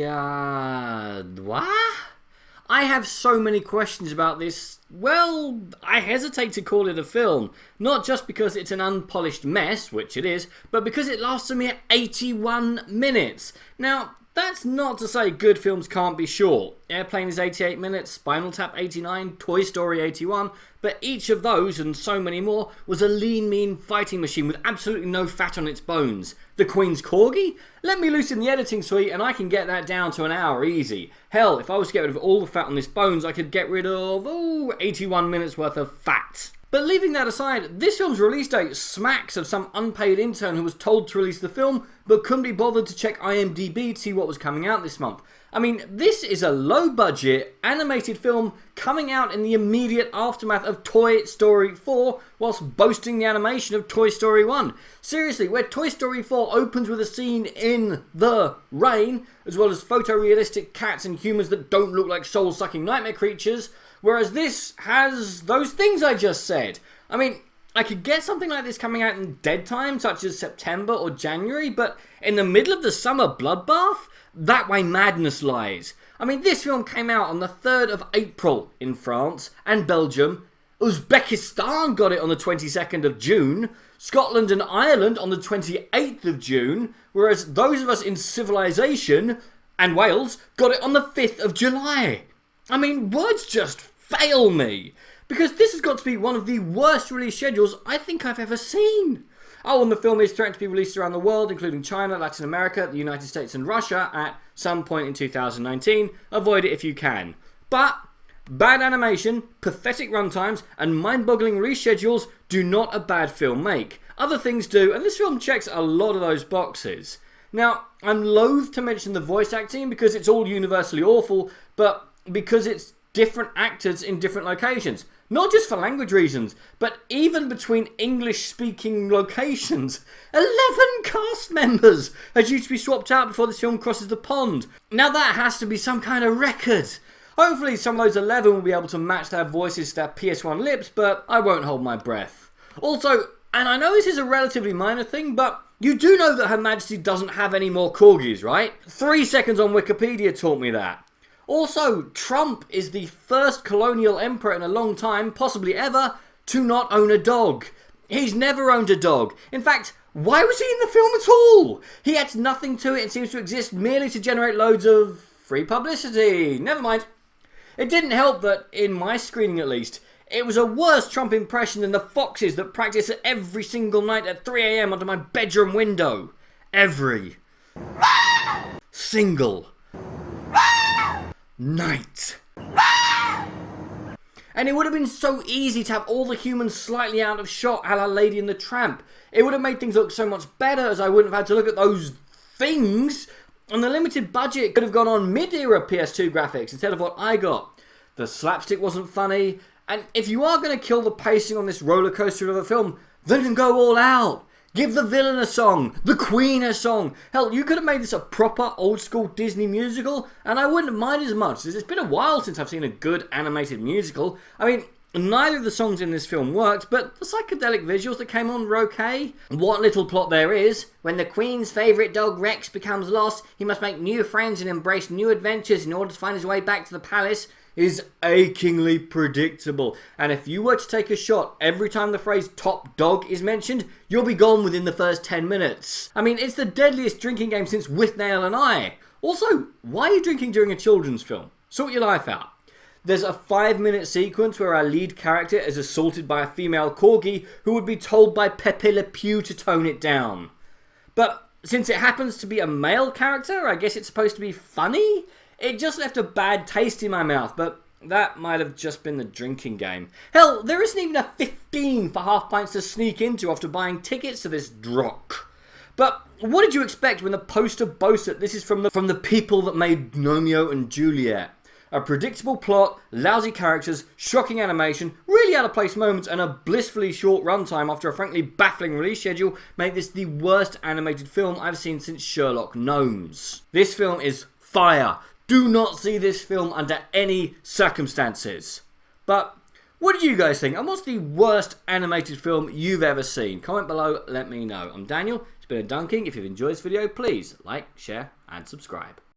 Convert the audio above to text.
What? I have so many questions about this. Well, I hesitate to call it a film. Not just because it's an unpolished mess, which it is, but because it lasts a mere 81 minutes. Now, that's not to say good films can't be short. Airplane is 88 minutes, Spinal Tap 89, Toy Story 81, but each of those, and so many more, was a lean, mean fighting machine with absolutely no fat on its bones. The Queen's Corgi? Let me loose in the editing suite and I can get that down to an hour easy. Hell, if I was to get rid of all the fat on its bones, I could get rid of, 81 minutes worth of fat. But leaving that aside, this film's release date smacks of some unpaid intern who was told to release the film, but couldn't be bothered to check IMDb to see what was coming out this month. I mean, this is a low-budget, animated film coming out in the immediate aftermath of Toy Story 4, whilst boasting the animation of Toy Story 1. Seriously, where Toy Story 4 opens with a scene in the rain, as well as photorealistic cats and humans that don't look like soul-sucking nightmare creatures, whereas this has those things I just said. I mean, I could get something like this coming out in dead time, such as September or January, but in the middle of the summer bloodbath? That way madness lies. I mean, this film came out on the 3rd of April in France and Belgium. Uzbekistan got it on the 22nd of June. Scotland and Ireland on the 28th of June. Whereas those of us in civilization and Wales got it on the 5th of July. I mean, words just fail me. Because this has got to be one of the worst release schedules I think I've ever seen. Oh, and the film is threatened to be released around the world, including China, Latin America, the United States and Russia at some point in 2019. Avoid it if you can. But bad animation, pathetic runtimes, and mind-boggling release schedules do not a bad film make. Other things do, and this film checks a lot of those boxes. Now, I'm loath to mention the voice acting because it's all universally awful, but because it's different actors in different locations. Not just for language reasons, but even between English-speaking locations. 11 cast members are due to be swapped out before this film crosses the pond. Now that has to be some kind of record. Hopefully some of those 11 will be able to match their voices to their PS1 lips, but I won't hold my breath. Also, and I know this is a relatively minor thing, but you do know that Her Majesty doesn't have any more corgis, right? 3 seconds on Wikipedia taught me that. Also, Trump is the first colonial emperor in a long time, possibly ever, to not own a dog. He's never owned a dog. In fact, why was he in the film at all? He adds nothing to it and seems to exist merely to generate loads of free publicity. Never mind. It didn't help that, in my screening at least, it was a worse Trump impression than the foxes that practice every single night at 3 AM under my bedroom window. Every single night. And it would have been so easy to have all the humans slightly out of shot a la Lady and the Tramp. It would have made things look so much better as I wouldn't have had to look at those things. And the limited budget could have gone on mid-era PS2 graphics instead of what I got. The slapstick wasn't funny. And if you are going to kill the pacing on this roller coaster of a film, then go all out. Give the villain a song, the Queen a song. Hell, you could have made this a proper old school Disney musical, and I wouldn't mind as much, as it's been a while since I've seen a good animated musical. I mean, neither of the songs in this film worked, but the psychedelic visuals that came on were okay. What little plot there is, when the Queen's favourite dog Rex becomes lost, he must make new friends and embrace new adventures in order to find his way back to the palace, is achingly predictable. And if you were to take a shot every time the phrase top dog is mentioned, you'll be gone within the first 10 minutes. I mean, it's the deadliest drinking game since With Nail and I. Also, why are you drinking during a children's film? Sort your life out. There's a 5-minute sequence where our lead character is assaulted by a female corgi who would be told by Pepe Le Pew to tone it down. But since it happens to be a male character, I guess it's supposed to be funny? It just left a bad taste in my mouth, but that might have just been the drinking game. Hell, there isn't even a 15 for half pints to sneak into after buying tickets to this drock. But what did you expect when the poster boasts that this is from the people that made Romeo and Juliet? A predictable plot, lousy characters, shocking animation, really out of place moments, and a blissfully short runtime after a frankly baffling release schedule make this the worst animated film I've seen since Sherlock Gnomes. This film is fire. Do not see this film under any circumstances. But what did you guys think? And what's the worst animated film you've ever seen? Comment below, let me know. I'm Daniel. It's been a dunking. If you've enjoyed this video, please like, share, and subscribe.